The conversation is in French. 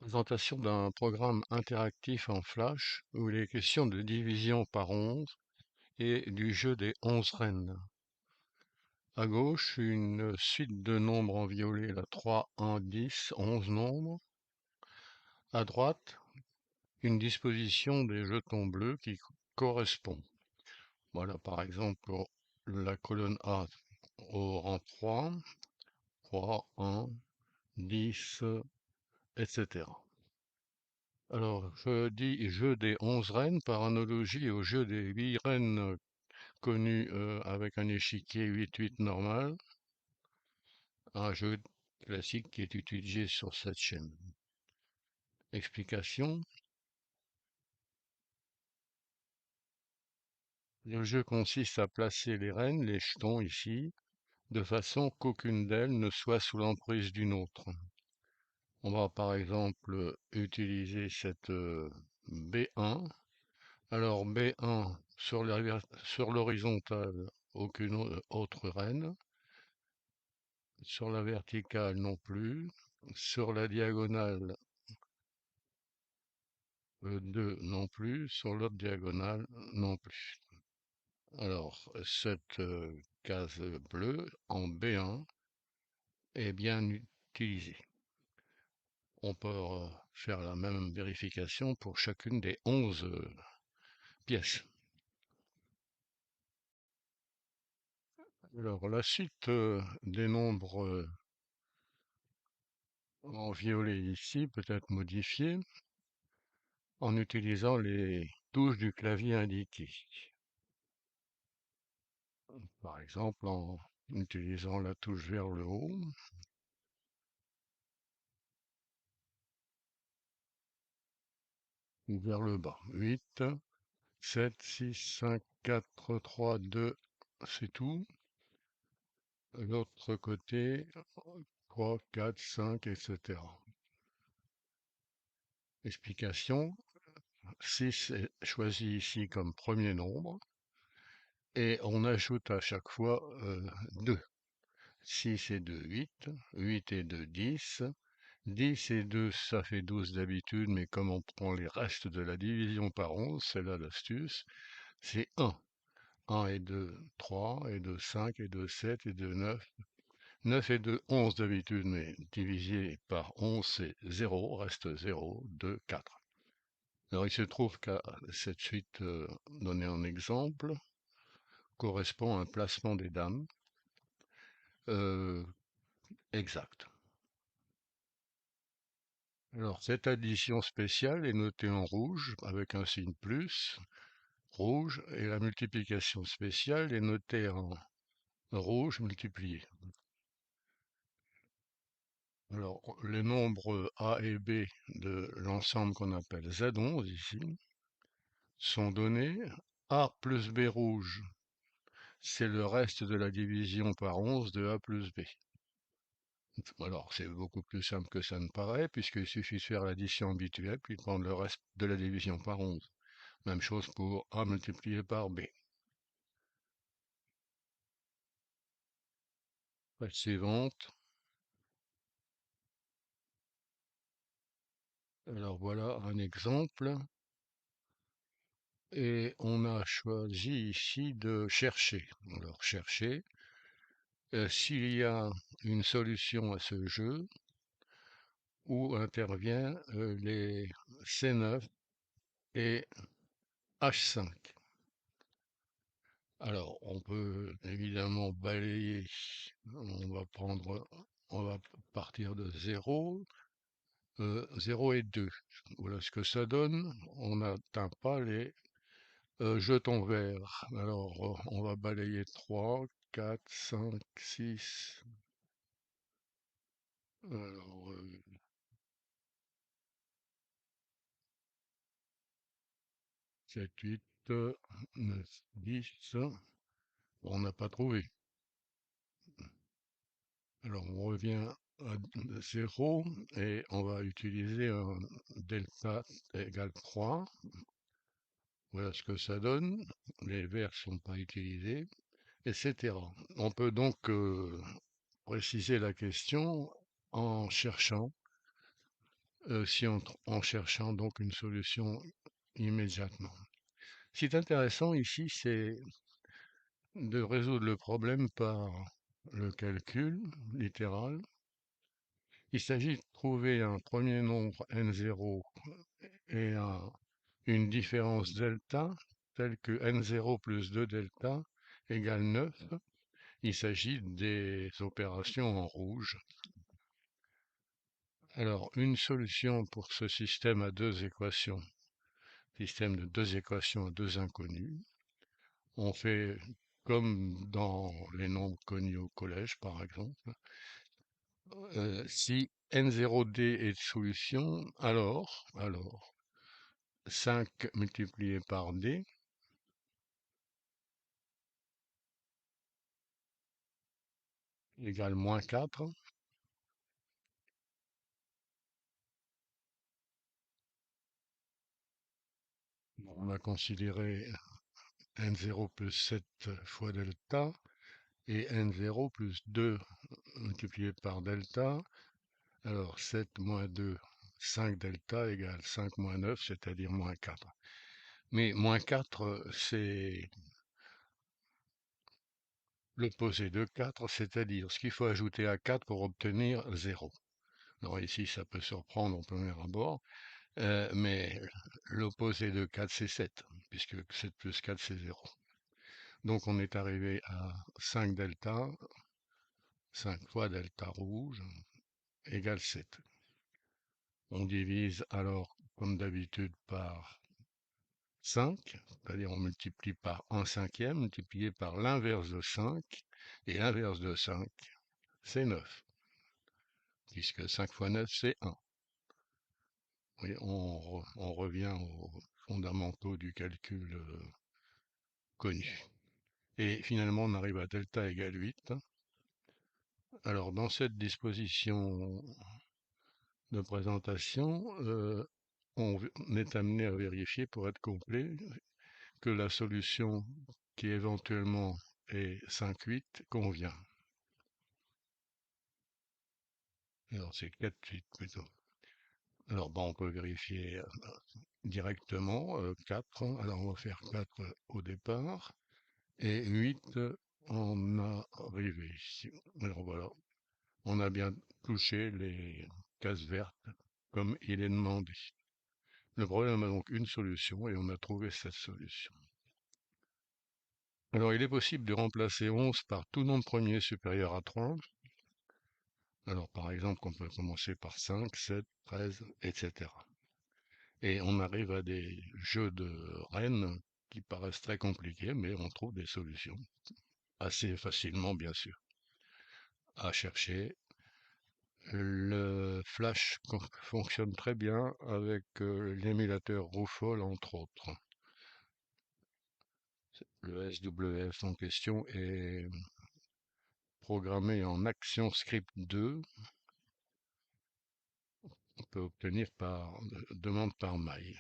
Présentation d'un programme interactif en Flash où il est question de division par 11 et du jeu des 11 reines. À gauche, une suite de nombres en violet, la 3, 1, 10, 11 nombres. À droite, une disposition des jetons bleus qui correspond. Voilà, par exemple, la colonne A au rang 3, 3, 1, 10, etc. Alors, je dis jeu des 11 reines par analogie au jeu des 8 reines connu avec un échiquier 8-8 normal, un jeu classique qui est utilisé sur cette chaîne. Explication. Le jeu consiste à placer les reines, les jetons ici, de façon qu'aucune d'elles ne soit sous l'emprise d'une autre. On va par exemple utiliser cette B1. Alors B1 sur l'horizontale, aucune autre reine. Sur la verticale non plus. Sur la diagonale, 2 non plus. Sur l'autre diagonale non plus. Alors, cette case bleue en B1 est bien utilisée. On peut faire la même vérification pour chacune des 11 pièces. Alors, la suite des nombres en violet ici peut être modifiée en utilisant les touches du clavier indiquées. Par exemple, en utilisant la touche vers le haut, ou vers le bas. 8, 7, 6, 5, 4, 3, 2, c'est tout. L'autre côté, 3, 4, 5, etc. Explication. 6 est choisi ici comme premier nombre et on ajoute à chaque fois 2. 6 et 2, 8. 8 et 2, 10. 10 et 2, ça fait 12 d'habitude, mais comme on prend les restes de la division par 11, c'est là l'astuce, c'est 1. 1 et 2, 3, et 2, 5, et 2, 7, et 2, 9. 9 et 2, 11 d'habitude, mais divisé par 11, c'est 0, reste 0, 2, 4. Alors il se trouve qu'à cette suite donnée en exemple, correspond à un placement des dames exact. Alors cette addition spéciale est notée en rouge avec un signe plus, rouge, et la multiplication spéciale est notée en rouge multiplié. Alors, les nombres A et B de l'ensemble qu'on appelle Z11 ici sont donnés. A plus B rouge, c'est le reste de la division par 11 de A plus B. Alors, c'est beaucoup plus simple que ça ne paraît, puisqu'il suffit de faire l'addition habituelle, puis de prendre le reste de la division par 11. Même chose pour A multiplié par B. Page suivante. Alors voilà un exemple. Et on a choisi ici de chercher. Alors chercher, s'il y a une solution à ce jeu, où intervient les C9 et H5. Alors, on peut évidemment balayer, on va partir de 0, 0 et 2. Voilà ce que ça donne. On n'atteint pas les jetons verts. Alors, on va balayer 3, 4, 5, 6. Alors, 7, 8, 9, 10. On n'a pas trouvé. Alors, on revient à 0 et on va utiliser un delta égale 3. Voilà ce que ça donne. Les verts ne sont pas utilisés, etc. On peut donc préciser la question en cherchant en cherchant donc une solution immédiatement. Ce qui est intéressant ici, c'est de résoudre le problème par le calcul littéral. Il s'agit de trouver un premier nombre n0 et une différence delta telle que n0 plus 2 delta égale 9. Il s'agit des opérations en rouge. Alors, une solution pour ce système à deux équations, système de deux équations à deux inconnus, on fait comme dans les nombres connus au collège, par exemple. Si n0d est solution, alors 5 multiplié par d égale moins 4. On va considérer n0 plus 7 fois delta et n0 plus 2 multiplié par delta. Alors 7 moins 2, 5 delta égale 5 moins 9, c'est-à-dire moins 4. Mais moins 4, c'est l'opposé de 4, c'est-à-dire ce qu'il faut ajouter à 4 pour obtenir 0. Alors ici, ça peut surprendre au premier abord, mais l'opposé de 4, c'est 7, puisque 7 plus 4, c'est 0. Donc on est arrivé à 5 delta, 5 fois delta rouge, égale 7. On divise alors, comme d'habitude, par 5, c'est-à-dire on multiplie par 1/5, multiplié par l'inverse de 5, et l'inverse de 5, c'est 9, puisque 5 fois 9, c'est 1. Oui, on revient aux fondamentaux du calcul connu. Et finalement, on arrive à delta égale 8. Alors, dans cette disposition de présentation, on est amené à vérifier, pour être complet, que la solution qui éventuellement est 5,8 convient. Alors, c'est 4,8 plutôt. Alors, bon, on peut vérifier directement 4. Alors, on va faire 4 au départ. Et 8 en arrivée ici. Alors voilà, on a bien touché les cases vertes comme il est demandé. Le problème a donc une solution et on a trouvé cette solution. Alors il est possible de remplacer 11 par tout nombre premier supérieur à 3. Alors par exemple, on peut commencer par 5, 7, 13, etc. Et on arrive à des jeux de rennes qui paraissent très compliqués, mais on trouve des solutions assez facilement, bien sûr, à chercher. Le Flash fonctionne très bien avec l'émulateur Rufol, entre autres. Le SWF en question est programmé en ActionScript 2. On peut obtenir par demande par mail.